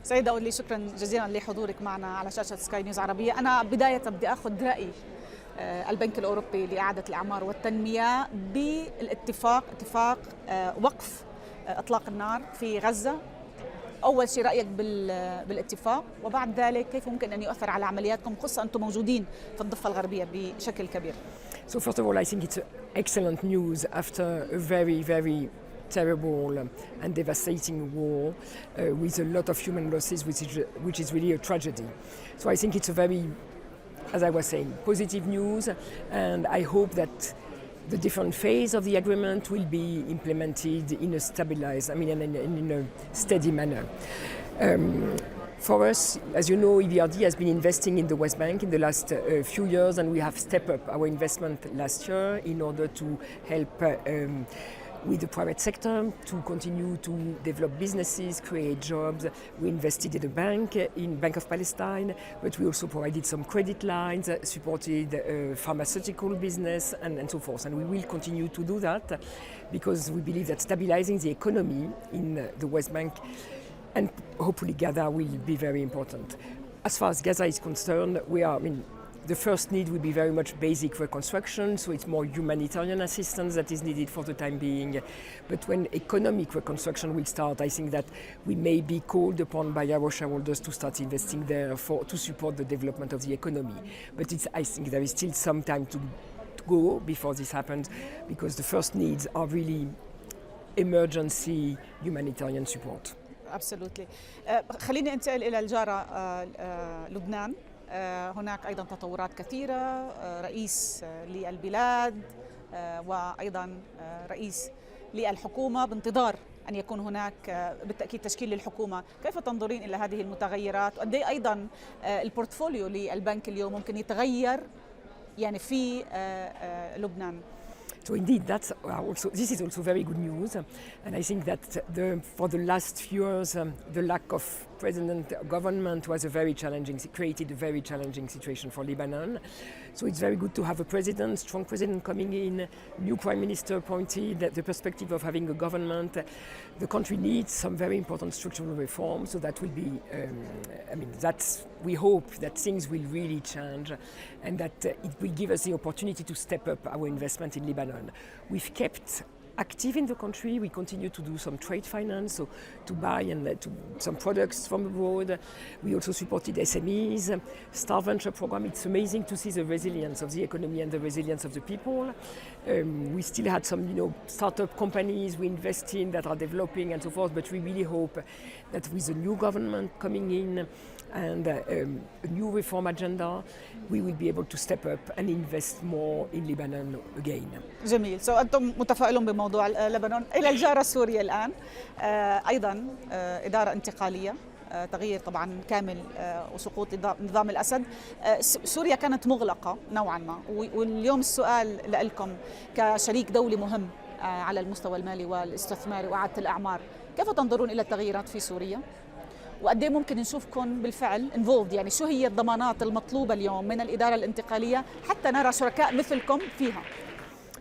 سيدة أوديل، شكرا جزيلا لحضورك معنا على شاشة سكاي نيوز عربية. أنا بداية بدي أخذ رأي البنك الأوروبي لإعادة الإعمار والتنمية بالاتفاق، اتفاق وقف إطلاق النار في غزة. أول شيء رأيك بالاتفاق، وبعد ذلك كيف ممكن أن يؤثر على عملياتكم، خصوصا أنتم موجودين في الضفة الغربية بشكل كبير؟ So first of all, I think it's excellent news after a very terrible and devastating war with a lot of human losses, which is really a tragedy. So I think it's a very, as I was saying, positive news, and I hope that the different phase of the agreement will be implemented in a stabilized, in a steady manner. For us, as you know, EBRD has been investing in the West Bank in the last few years, and we have stepped up our investment last year in order to help with the private sector to continue to develop businesses, create jobs. We invested in a bank, in Bank of Palestine, but we also provided some credit lines, supported pharmaceutical business and so forth. And we will continue to do that because we believe that stabilizing the economy in the West Bank and hopefully Gaza will be very important. As far as Gaza is concerned, the first need will be very much basic reconstruction, so it's more humanitarian assistance that is needed for the time being. But when economic reconstruction will start, I think that we may be called upon by our shareholders to start investing there to support the development of the economy. But I think there is still some time to go before this happens, because the first needs are really emergency humanitarian support. Absolutely. خليني انتقل إلى الجارة لبنان. هناك أيضا تطورات كثيرة، رئيس للبلاد وأيضا رئيس للحكومة، بانتظار أن يكون هناك بالتأكيد تشكيل للحكومة. كيف تنظرين إلى هذه المتغيرات، وقد إيه أيضا البورتفوليو للبنك اليوم ممكن يتغير يعني في لبنان؟ So indeed, this is also very good news, and I think that for the last few years, the lack of government was created a very challenging situation for Lebanon. So it's very good to have a strong president coming in, new prime minister appointed, the perspective of having a government. The country needs some very important structural reforms, so that will be, we hope that things will really change and that it will give us the opportunity to step up our investment in Lebanon. We've kept active in the country. We continue to do some trade finance, so to buy some products from abroad. We also supported SMEs, Star Venture program. It's amazing to see the resilience of the economy and the resilience of the people. We still had some, startup companies we invest in that are developing and so forth, but we really hope that with the new government coming in and a new reform agenda, we will be able to step up and invest more in Lebanon again. جميل. أنتم متفائلون بموضوع لبنان. إلى الجارة سوريا الآن، أيضا إدارة انتقالية، تغيير طبعا كامل وسقوط نظام الأسد. سوريا كانت مغلقة نوعا ما، واليوم السؤال لكم كشريك دولي مهم على المستوى المالي والاستثماري وإعادة الأعمار، كيف تنظرون إلى التغييرات في سوريا؟ وقد ايه ممكن نشوفكم بالفعل involved، يعني شو هي الضمانات المطلوبة اليوم من الإدارة الانتقالية حتى نرى شركاء مثلكم فيها؟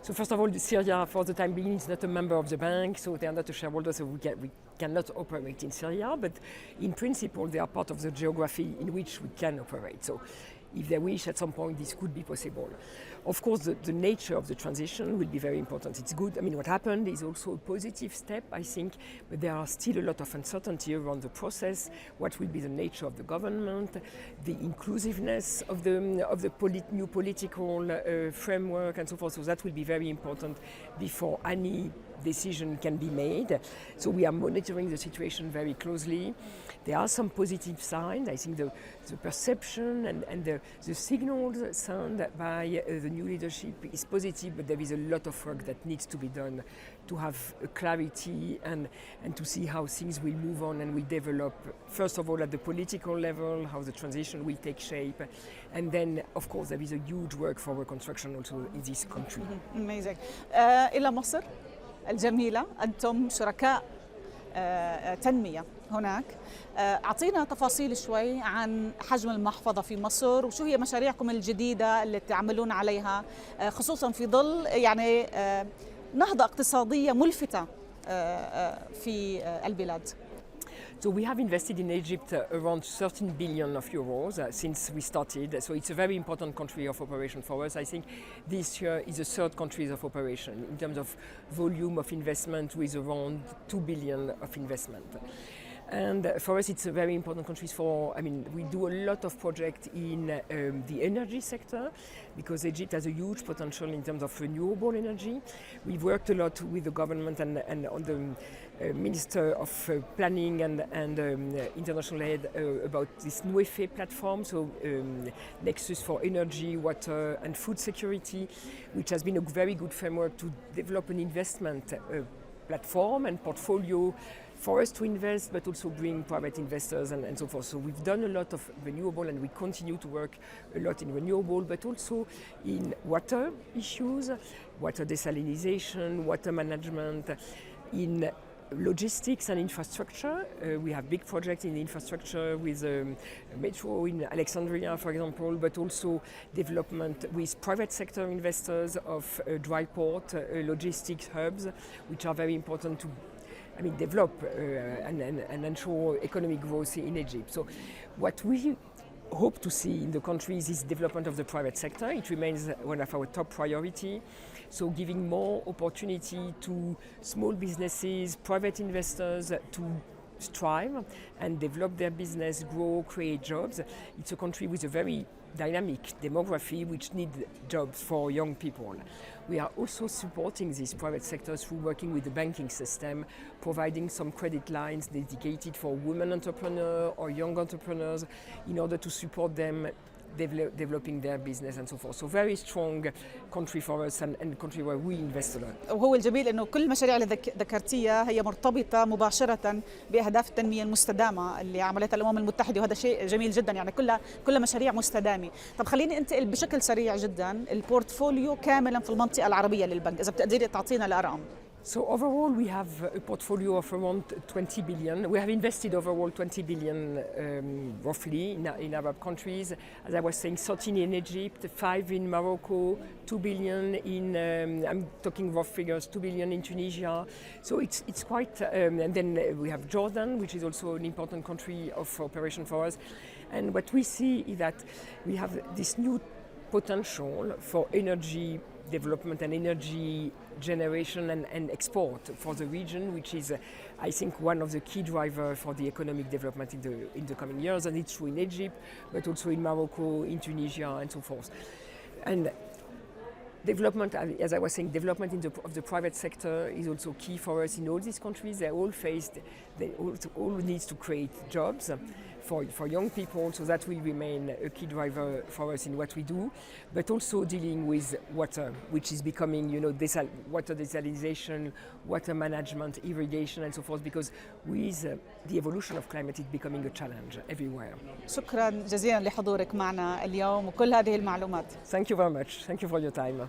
So first of all, Syria for the time being is not a member of the bank, so they are not a shareholder, so we cannot operate in Syria, but in principle they are part of the geography in which we can operate. So if they wish, at some point this could be possible. Of course, the nature of the transition will be very important. It's good. What happened is also a positive step, I think, but there are still a lot of uncertainty around the process. What will be the nature of the government, the inclusiveness of the new political framework, and so forth. So that will be very important before any decision can be made. So we are monitoring the situation very closely. There are some positive signs. I think the perception and the signals sent by the new leadership is positive, but there is a lot of work that needs to be done to have clarity and to see how things will move on and will develop, first of all at the political level, how the transition will take shape, and then of course there is a huge work for reconstruction also in this country. Amazing. إلى مصر الجميلة، أنتم شركاء تنمية هناك. أعطينا تفاصيل شوي عن حجم المحفظة في مصر، وشو هي مشاريعكم الجديدة اللي تعملون عليها، خصوصا في ظل يعني نهضة اقتصادية ملفتة في البلاد. So we have invested in Egypt around 13 billion of euros since we started. So it's a very important country of operation for us. I think this year is the third country of operation in terms of volume of investment, with around 2 billion of investment. And for us, it's a very important country we do a lot of projects in the energy sector, because Egypt has a huge potential in terms of renewable energy. We've worked a lot with the government and on the Minister of Planning and International Aid about this NUEFE platform, so Nexus for Energy, Water and Food Security, which has been a very good framework to develop an investment platform and portfolio for us to invest, but also bring private investors and so forth. So we've done a lot of renewable, and we continue to work a lot in renewable, but also in water issues, water desalination, water management, in logistics and infrastructure. We have big projects in infrastructure with metro in Alexandria, for example, but also development with private sector investors of dry port logistics hubs, which are very important to develop and ensure economic growth in Egypt. So what we hope to see in the country is this development of the private sector. It remains one of our top priority. So giving more opportunity to small businesses, private investors to strive and develop their business, grow, create jobs. It's a country with a very dynamic demography which needs jobs for young people. We are also supporting this private sector through working with the banking system, providing some credit lines dedicated for women entrepreneurs or young entrepreneurs in order to support them developing their business and so forth. So very strong country for us and country where we invest a lot. وهو الجميل انه كل المشاريع اللي ذكرتيها هي مرتبطه مباشره باهداف التنميه المستدامه اللي عملتها الامم المتحده، وهذا شيء جميل جدا، يعني كلها مشاريع مستدامه. طب خليني انتقل بشكل سريع جدا البورتفوليو كاملا في المنطقه العربية للبنك، اذا بتقدري تعطينا الارقام. So overall, we have a portfolio of around 20 billion. We have invested overall 20 billion roughly in Arab countries. As I was saying, 13 in Egypt, 5 in Morocco, 2 billion in, I'm talking rough figures, 2 billion in Tunisia. So it's quite, and then we have Jordan, which is also an important country of operation for us. And what we see is that we have this new potential for energy development and energy generation and export for the region, which is, I think, one of the key drivers for the economic development in the coming years. And it's true in Egypt, but also in Morocco, in Tunisia, and so forth. And development, as I was saying, development of the private sector is also key for us in all these countries. They all need to create jobs for young people, so that will remain a key driver for us in what we do, but also dealing with water, which is becoming, water desalination, water management, irrigation, and so forth, because with the evolution of climate, it's becoming a challenge everywhere. شكرا جزيلا لحضورك معنا اليوم وكل هذه المعلومات. Thank you very much. Thank you for your time.